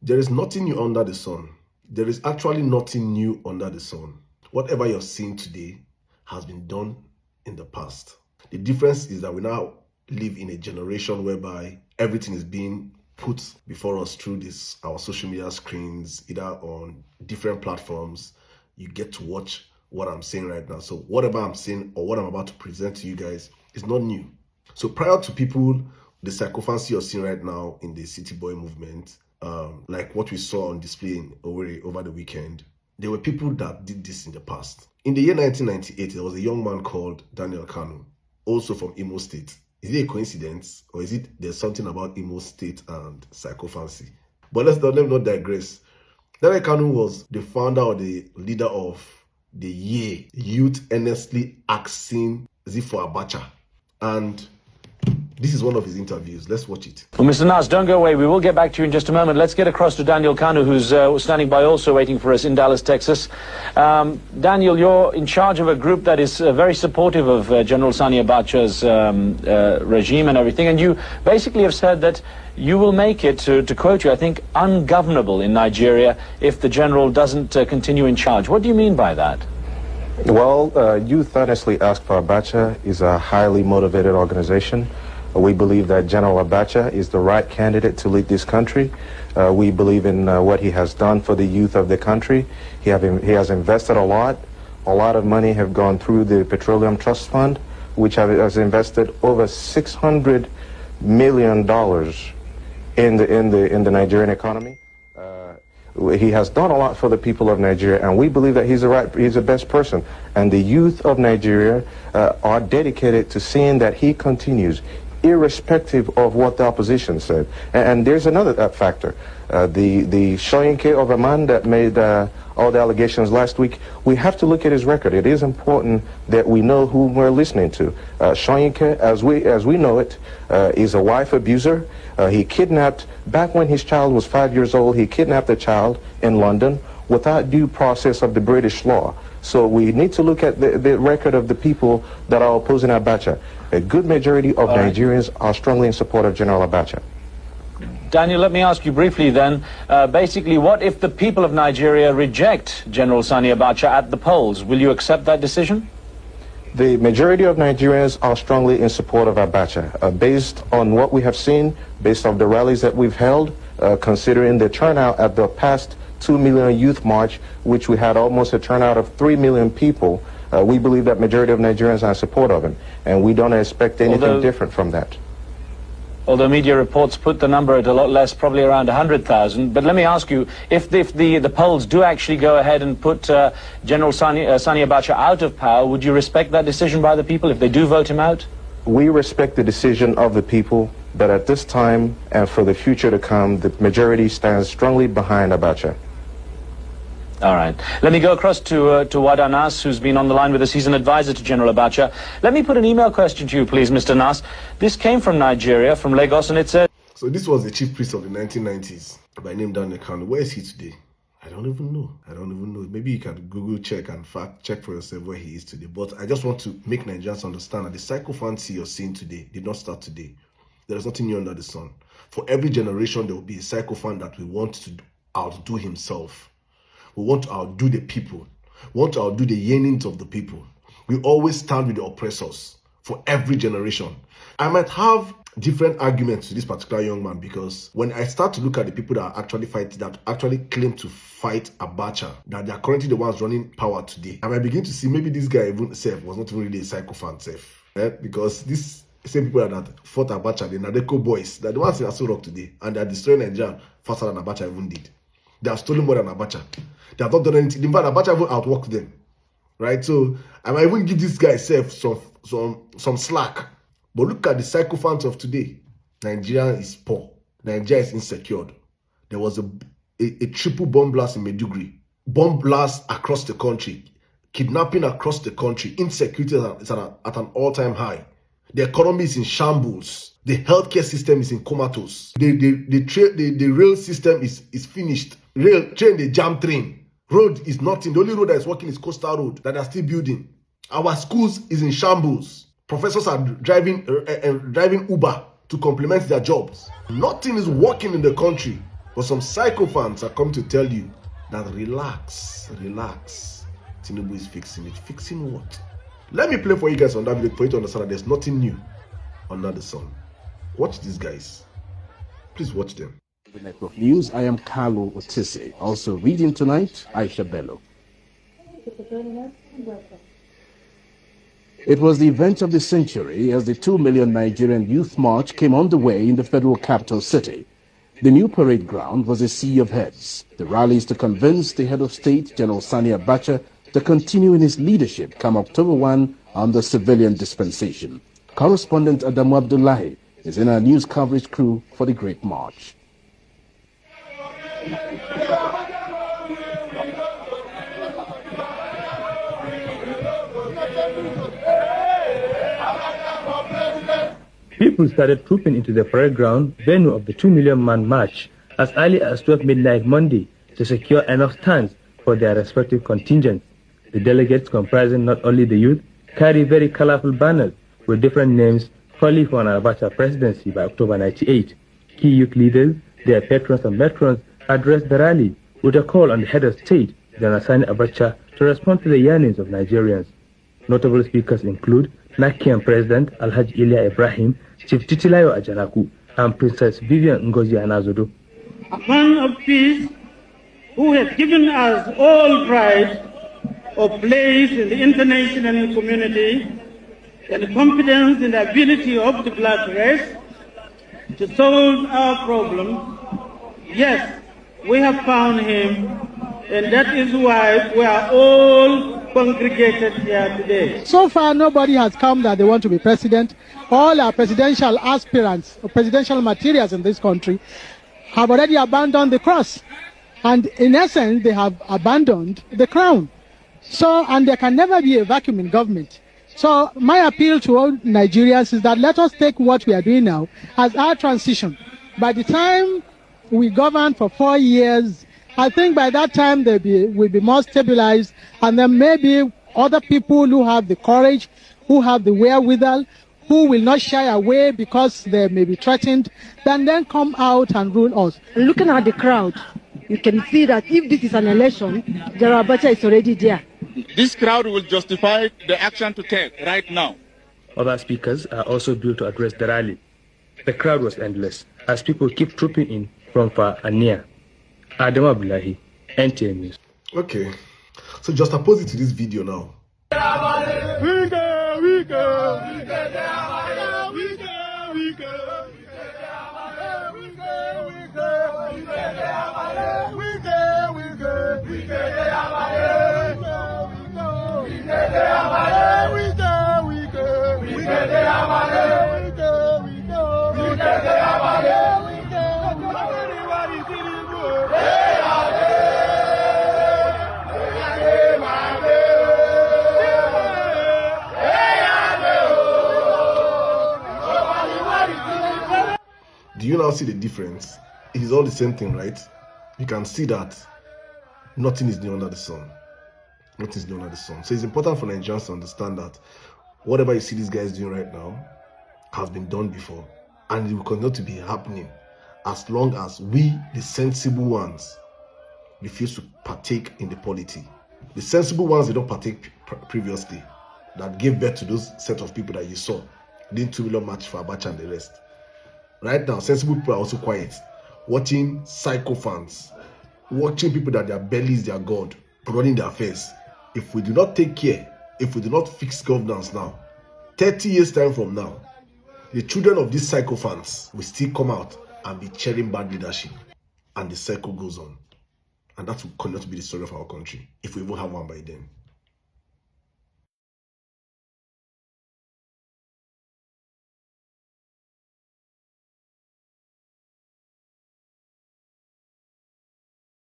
There is nothing new under the sun. There is actually nothing new under the sun. Whatever you're seeing today has been done in the past. The difference is that we now live in a generation whereby everything is being put before us through our social media screens, either on different platforms. You get to watch what I'm saying right now. So whatever I'm saying or what I'm about to present to you guys is not new. So prior to people, the sycophancy you're seeing right now in the City Boy movement, like what we saw on display in Owerri over the weekend, there were people that did this in the past. In the year 1998, there was a young man called Daniel Kanu, also from Imo State. Is it a coincidence, or is it there's something about Imo State and sycophancy? But let me not digress. Daniel Kanu was the founder or the leader of the YEAA, Youth Earnestly Asking for Abacha. And this is one of his interviews. Let's watch it. Well, Mr. Nas, don't go away. We will get back to you in just a moment. Let's get across to Daniel Kanu, who's standing by also waiting for us in Dallas, Texas. Daniel, you're in charge of a group that is very supportive of General Sani Abacha's regime and everything, and you basically have said that you will make it, to quote you, I think, ungovernable in Nigeria if the general doesn't continue in charge. What do you mean by that? Well, Youth Earnestly Ask for Abacha is a highly motivated organization. We believe that General Abacha is the right candidate to lead this country. We believe in what he has done for the youth of the country. He has invested a lot. A lot of money have gone through the Petroleum Trust Fund, which has invested over $600 million in the Nigerian economy. He has done a lot for the people of Nigeria, and we believe that he's the best person. And the youth of Nigeria are dedicated to seeing that he continues, irrespective of what the opposition said. And there's another factor. The Shoyinke of a man that made all the allegations last week, we have to look at his record. It is important that we know who we're listening to. Shoyinke, as we know it, is a wife abuser. He kidnapped, back when his child was 5 years old, he kidnapped a child in London without due process of the British law. So we need to look at the record of the people that are opposing Abacha. A good majority of Nigerians are strongly in support of General Abacha. Daniel, let me ask you briefly then, basically, what if the people of Nigeria reject General Sani Abacha at the polls? Will you accept that decision? The majority of Nigerians are strongly in support of Abacha. Based on what we have seen, based on the rallies that we've held, considering the turnout at the past 2 million youth march, which we had almost a turnout of 3 million people, we believe that majority of Nigerians are in support of him, and we don't expect anything different from that. Although media reports put the number at a lot less, probably around 100,000. But let me ask you, if the polls do actually go ahead and put General Sani Abacha out of power, would you respect that decision by the people if they do vote him out? We respect the decision of the people, but at this time and for the future to come, the majority stands strongly behind Abacha. All right. Let me go across to Wada Nas, who's been on the line with us. He's an advisor to General Abacha. Let me put an email question to you, please, Mr. Nas. This came from Nigeria, from Lagos, and it said... So this was the chief priest of the 1990s by name Daniel Kanu. Where is he today? I don't even know. Maybe you can Google check and fact check for yourself where he is today. But I just want to make Nigerians understand that the sycophancy you're seeing today did not start today. There is nothing new under the sun. For every generation, there will be a sycophant that will want to outdo himself. We want to outdo the people. We want to outdo the yearnings of the people. We always stand with the oppressors for every generation. I might have different arguments to this particular young man, because when I start to look at the people that are actually fighting, that actually claim to fight Abacha, that they are currently the ones running power today, I might begin to see maybe this guy even was not even really a sycophant because these same people that fought Abacha, the Nadeko boys, they're the ones in Aso Rock today, and they're destroying Nigeria faster than Abacha even did. They have stolen more than Abacha. They have not done anything. In fact, Abacha even outworked them. Right? So I might even give this guy some slack. But look at the sycophants of today. Nigeria is poor. Nigeria is insecure. There was a triple bomb blast in Maiduguri. Bomb blast across the country. Kidnapping across the country. Insecurity is at an all-time high. The economy is in shambles. The healthcare system is in comatose. The rail system is finished. Train, the jam train. Road is nothing. The only road that is working is Coastal Road that they are still building. Our schools is in shambles. Professors are driving Uber to complement their jobs. Nothing is working in the country. But But some sycophants are come to tell you that relax. Tinubu is fixing it. Fixing what? Let me play for you guys on that video for you to understand that there's nothing new under the sun. Watch these guys. Please watch them. The Network News, I am Carlo Otise. Also reading tonight, Aisha Bello. It was the event of the century as the 2 million Nigerian youth march came underway in the federal capital city. The new parade ground was a sea of heads. The rally is to convince the head of state, General Sani Abacha, to continue in his leadership come October 1 under civilian dispensation. Correspondent Adamu Abdullahi is in our news coverage crew for the Great March. People started trooping into the parade ground venue of the 2 million man march as early as 12 midnight Monday to secure enough stands for their respective contingents. The delegates, comprising not only the youth, carry very colorful banners with different names calling for an Abacha presidency by October 98. Key youth leaders, their patrons and matrons, addressed the rally with a call on the head of state, General Sani Abacha, to respond to the yearnings of Nigerians. Notable speakers include Nakian President Alhaji Ilya Ibrahim, Chief Titilayo Ajanaku, and Princess Vivian Ngozi Anazodo. A man of peace who has given us all pride of place in the international community and confidence in the ability of the black race to solve our problem. Yes, we have found him, and that is why we are all congregated here today. So far, nobody has come that they want to be president. All our presidential aspirants or presidential materials in this country have already abandoned the cross. And in essence, they have abandoned the crown. So, and there can never be a vacuum in government. So my appeal to all Nigerians is that let us take what we are doing now as our transition. By the time we govern for 4 years, I think by that time they will be more stabilized, and then maybe other people who have the courage, who have the wherewithal, who will not shy away because they may be threatened, then come out and rule us. Looking at the crowd, you can see that if this is an election, General Abacha is already there. This crowd will justify the action to take right now. Other speakers are also due to address the rally. The crowd was endless as people keep trooping in from far and near. Adam Abdullahi, NTA News. Okay, so just oppose it to this video now. Do you now see the difference? It is all the same thing, right? You can see that nothing is new under the sun. Nothing is new under the sun. So it's important for Nigerians to understand that whatever you see these guys doing right now has been done before, and it will continue to be happening as long as we, the sensible ones, refuse to partake in the polity. The sensible ones, they don't partake previously, that gave birth to those set of people that you saw, didn't 2 million march for Abacha and the rest. Right now, sensible people are also quiet, watching sycophants, watching people that their belly is their God, running their affairs. If we do not take care, if we do not fix governance now, 30 years time from now, the children of these sycophants will still come out and be cheering bad leadership, and the cycle goes on. And that will continue to be the story of our country, if we even have one by then.